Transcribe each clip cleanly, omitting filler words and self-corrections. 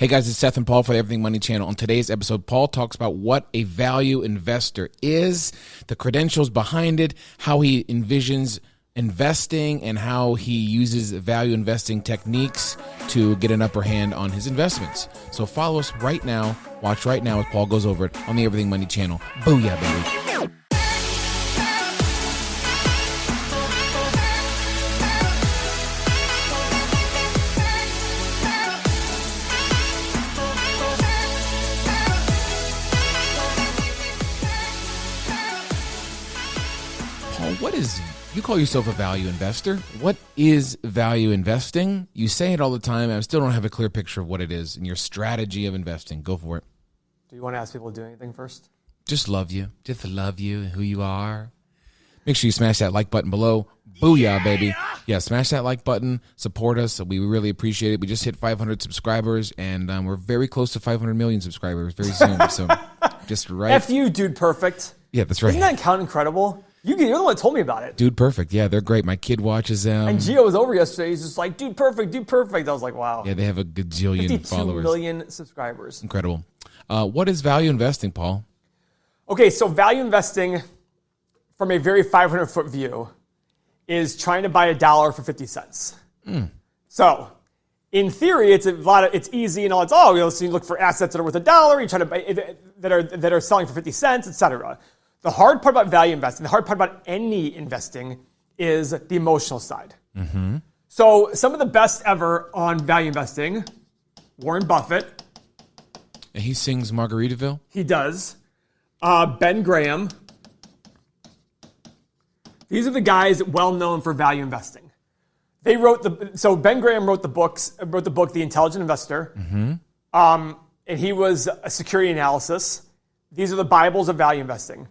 Hey guys, it's Seth and Paul for the Everything Money channel. On today's episode, Paul talks about what a value investor is, the credentials behind it, how he envisions investing, and how he uses value investing techniques to get an upper hand on his investments. So follow us right now, watch right now as Paul goes over it on the Everything Money channel. Booyah, baby. You call yourself a value investor. What is value investing? You say it all the time. I still don't have a clear picture of what it is and your strategy of investing. Go for it. Do you want to ask people to do anything first? Just love you. Just love you and who you are. Make sure you smash that like button below. Booyah, baby. Yeah, smash that like button. Support us. We really appreciate it. We just hit 500 subscribers, and we're very close to 500 million subscribers very soon. So just right. F you, Dude Perfect. Yeah, that's right. Isn't that account incredible? You're the one that told me about it. Dude Perfect. Yeah, they're great. My kid watches them. And Gio was over yesterday. He's just like, Dude Perfect, Dude Perfect. I was like, wow. Yeah, they have a gajillion 52 followers. 52 million subscribers. Incredible. What is value investing, Paul? Okay, so value investing from a very 500-foot view is trying to buy a dollar for 50 cents. So, in theory, it's easy and all. So you look for assets that are worth $1. You try to buy that are selling for 50 cents, etc. The hard part about value investing, the hard part about any investing, is the emotional side. Mm-hmm. So some of the best ever on value investing, Warren Buffett. And he sings Margaritaville? He does. Ben Graham. These are the guys well known for value investing. Ben Graham wrote the book, The Intelligent Investor. Mm-hmm. And he was a security analysis. These are the Bibles of value investing.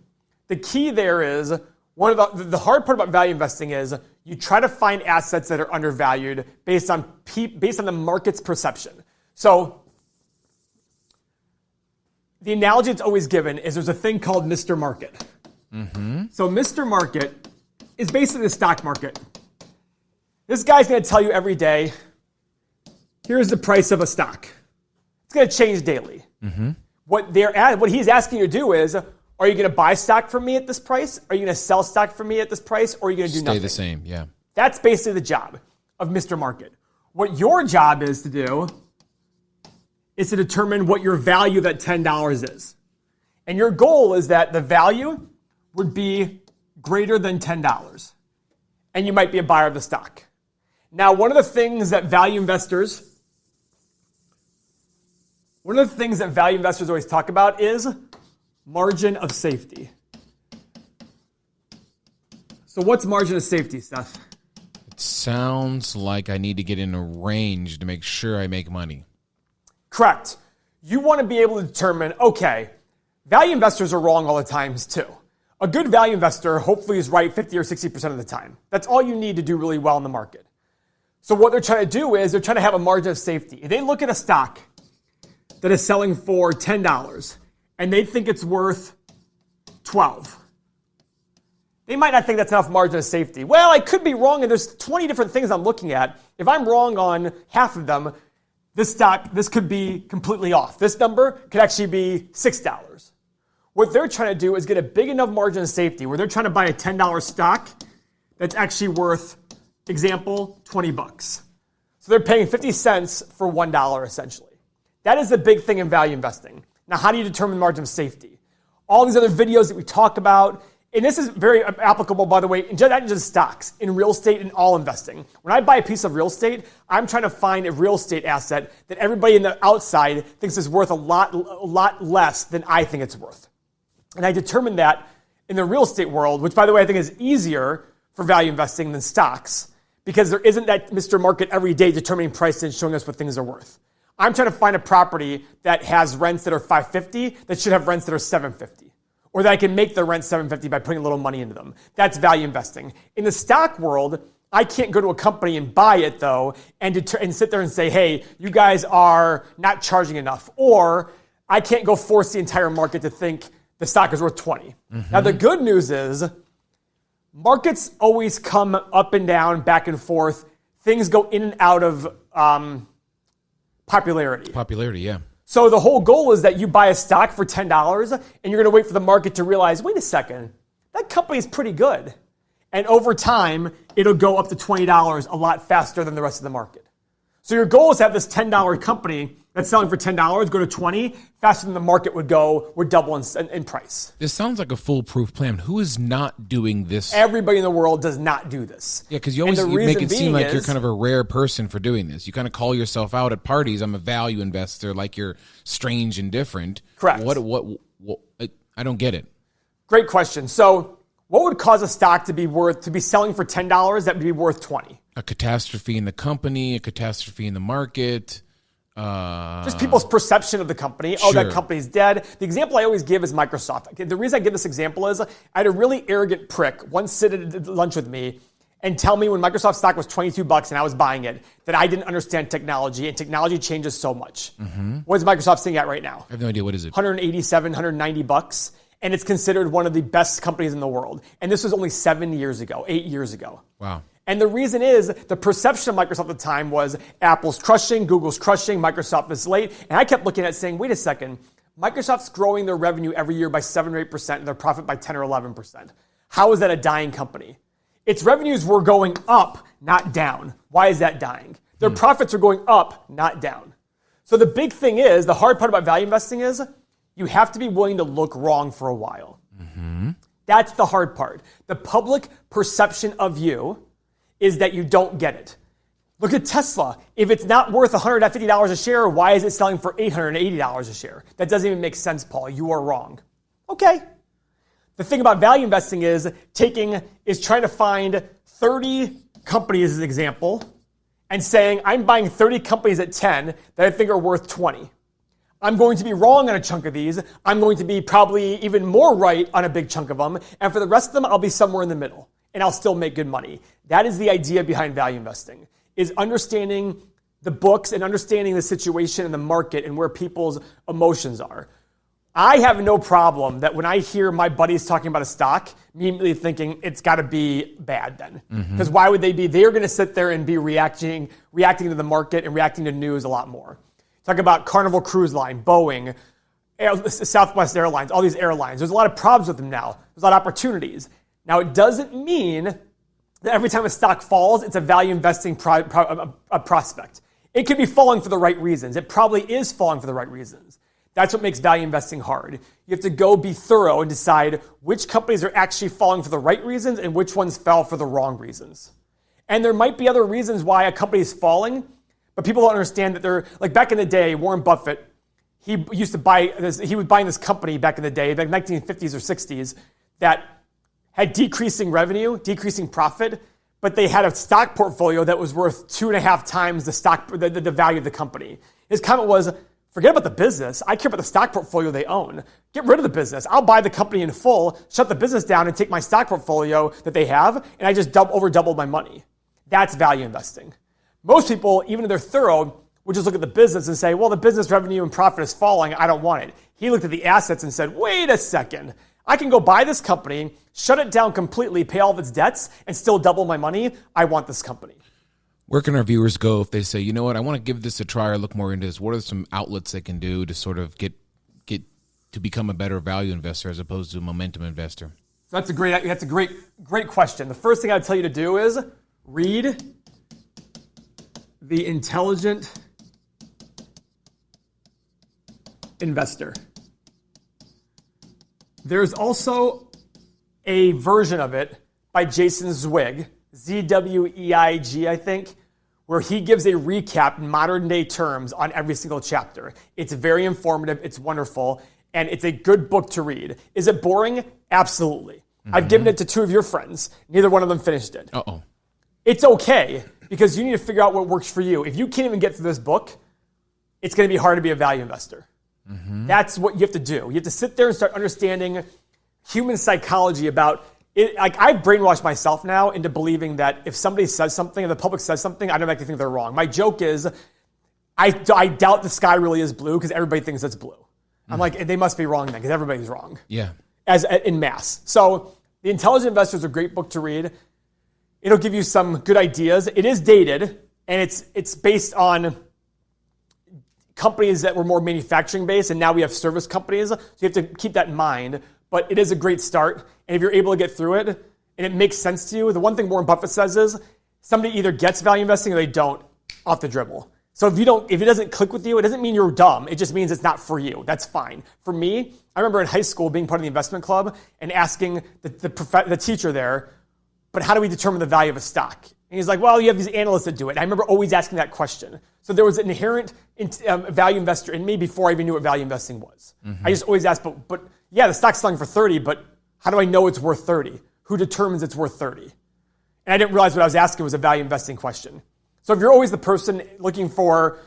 The key there is, the hard part about value investing is you try to find assets that are undervalued based on the market's perception. So the analogy that's always given is there's a thing called Mr. Market. Mm-hmm. So Mr. Market is basically the stock market. This guy's going to tell you every day, here's the price of a stock. It's going to change daily. Mm-hmm. What he's asking you to do is, are you going to buy stock from me at this price? Are you going to sell stock from me at this price? Or are you going to do nothing? Stay the same, yeah. That's basically the job of Mr. Market. What your job is to do is to determine what your value of that $10 is. And your goal is that the value would be greater than $10. And you might be a buyer of the stock. Now, one of the things that value investors always talk about is margin of safety. So what's margin of safety, Seth? It sounds like I need to get in a range to make sure I make money. Correct. You want to be able to determine, okay, value investors are wrong all the times too. A good value investor hopefully is right 50 or 60% of the time. That's all you need to do really well in the market. So what they're trying to do is they're trying to have a margin of safety. If they look at a stock that is selling for $10 and they think it's worth $12, they might not think that's enough margin of safety. Well, I could be wrong, and there's 20 different things I'm looking at. If I'm wrong on half of them, this could be completely off. This number could actually be $6. What they're trying to do is get a big enough margin of safety where they're trying to buy a $10 stock that's actually worth, example, $20. So they're paying 50 cents for $1 essentially. That is the big thing in value investing. Now, how do you determine margin of safety? All these other videos that we talk about, and this is very applicable, by the way, not just stocks, in real estate and all investing. When I buy a piece of real estate, I'm trying to find a real estate asset that everybody in the outside thinks is worth a lot less than I think it's worth. And I determine that in the real estate world, which, by the way, I think is easier for value investing than stocks, because there isn't that Mr. Market every day determining price and showing us what things are worth. I'm trying to find a property that has rents that are $550 that should have rents that are $750. Or that I can make the rent $750 by putting a little money into them. That's value investing. In the stock world, I can't go to a company and buy it, though, and sit there and say, hey, you guys are not charging enough. Or I can't go force the entire market to think the stock is worth 20. Mm-hmm. Now, the good news is markets always come up and down, back and forth. Things go in and out of popularity. Popularity, yeah. So the whole goal is that you buy a stock for $10 and you're going to wait for the market to realize, wait a second, that company is pretty good. And over time, it'll go up to $20 a lot faster than the rest of the market. So your goal is to have this $10 company that's selling for $10 go to $20 faster than the market would double in price. This sounds like a foolproof plan. Who is not doing this? Everybody in the world does not do this. Yeah, because you make it seem like you're kind of a rare person for doing this. You kind of call yourself out at parties. I'm a value investor, like you're strange and different. Correct. What I don't get it. Great question. So what would cause a stock to be selling for $10 that would be worth $20? A catastrophe in the company, a catastrophe in the market. Just people's perception of the company. Sure. Oh, that company's dead. The example I always give is Microsoft. The reason I give this example is I had a really arrogant prick once sit at lunch with me and tell me when Microsoft stock was $22 and I was buying it that I didn't understand technology, and technology changes so much. Mm-hmm. What is Microsoft sitting at right now? I have no idea. What is it? $187, $190. And it's considered one of the best companies in the world. And this was only 8 years ago. Wow. And the reason is the perception of Microsoft at the time was Apple's crushing, Google's crushing, Microsoft is late. And I kept looking at it saying, wait a second, Microsoft's growing their revenue every year by 7 or 8% and their profit by 10 or 11%. How is that a dying company? Its revenues were going up, not down. Why is that dying? Their profits are going up, not down. So the big thing is, the hard part about value investing is you have to be willing to look wrong for a while. Mm-hmm. That's the hard part. The public perception of you is that you don't get it. Look at Tesla. If it's not worth $150 a share, why is it selling for $880 a share? That doesn't even make sense, Paul. You are wrong. Okay. The thing about value investing is trying to find 30 companies as an example and saying, I'm buying 30 companies at 10 that I think are worth 20. I'm going to be wrong on a chunk of these. I'm going to be probably even more right on a big chunk of them. And for the rest of them, I'll be somewhere in the middle. And I'll still make good money. That is the idea behind value investing, is understanding the books and understanding the situation in the market and where people's emotions are. I have no problem that when I hear my buddies talking about a stock, immediately thinking it's got to be bad then. Because why would they be? They're going to sit there and be reacting to the market and reacting to news a lot more. Talk about Carnival Cruise Line, Boeing, Southwest Airlines, all these airlines. There's a lot of problems with them now. There's a lot of opportunities. Now, it doesn't mean that every time a stock falls, it's a value investing prospect. It could be falling for the right reasons. It probably is falling for the right reasons. That's what makes value investing hard. You have to go be thorough and decide which companies are actually falling for the right reasons and which ones fell for the wrong reasons. And there might be other reasons why a company is falling, but people don't understand that they're, like back in the day, Warren Buffett, he was buying this company back in the day, like 1950s or 60s, that had decreasing revenue, decreasing profit, but they had a stock portfolio that was worth 2.5 times the value of the company. His comment was, forget about the business. I care about the stock portfolio they own. Get rid of the business. I'll buy the company in full, shut the business down, and take my stock portfolio that they have, and I just over doubled my money. That's value investing. Most people, even if they're thorough, would just look at the business and say, well, the business revenue and profit is falling. I don't want it. He looked at the assets and said, wait a second. I can go buy this company, shut it down completely, pay all of its debts, and still double my money. I want this company. Where can our viewers go if they say, you know what, I want to give this a try or look more into this? What are some outlets they can do to sort of get to become a better value investor as opposed to a momentum investor? So that's a great question. The first thing I'd tell you to do is read The Intelligent Investor. There's also a version of it by Jason Zweig, Z-W-E-I-G, I think, where he gives a recap in modern day terms on every single chapter. It's very informative, it's wonderful, and it's a good book to read. Is it boring? Absolutely. Mm-hmm. I've given it to 2 of your friends. Neither one of them finished it. Uh-oh. It's okay, because you need to figure out what works for you. If you can't even get through this book, it's going to be hard to be a value investor. Mm-hmm. That's what you have to do. You have to sit there and start understanding human psychology about it. Like, I've brainwashed myself now into believing that if somebody says something, if the public says something, I automatically think they're wrong. My joke is, I doubt the sky really is blue because everybody thinks it's blue. Mm-hmm. I'm like, they must be wrong then because everybody's wrong. Yeah. As in mass. So The Intelligent Investor is a great book to read. It'll give you some good ideas. It is dated, and it's based on companies that were more manufacturing based, and now we have service companies. So you have to keep that in mind. But it is a great start. And if you're able to get through it and it makes sense to you, the one thing Warren Buffett says is somebody either gets value investing or they don't off the dribble. So if it doesn't click with you, it doesn't mean you're dumb. It just means it's not for you. That's fine. For me, I remember in high school being part of the investment club and asking the teacher there, but how do we determine the value of a stock? And he's like, well, you have these analysts that do it. And I remember always asking that question. So there was an inherent value investor in me before I even knew what value investing was. Mm-hmm. I just always asked, but yeah, the stock's selling for 30, but how do I know it's worth 30? Who determines it's worth 30? And I didn't realize what I was asking was a value investing question. So if you're always the person looking for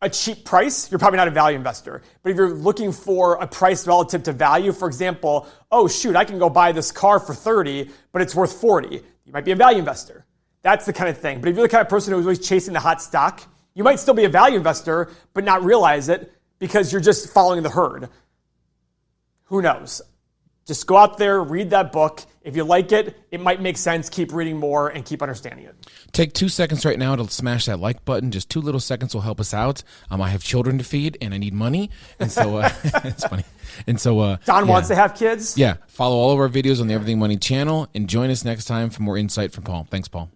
a cheap price, you're probably not a value investor. But if you're looking for a price relative to value, for example, oh shoot, I can go buy this car for 30, but it's worth 40. You might be a value investor. That's the kind of thing. But if you're the kind of person who's always chasing the hot stock, you might still be a value investor, but not realize it because you're just following the herd. Who knows? Just go out there, read that book. If you like it, it might make sense. Keep reading more and keep understanding it. Take 2 seconds right now to smash that like button. Just 2 little seconds will help us out. I have children to feed and I need money. And so it's funny. And so Don wants to have kids. Yeah. Follow all of our videos on the Everything Money channel and join us next time for more insight from Paul. Thanks, Paul.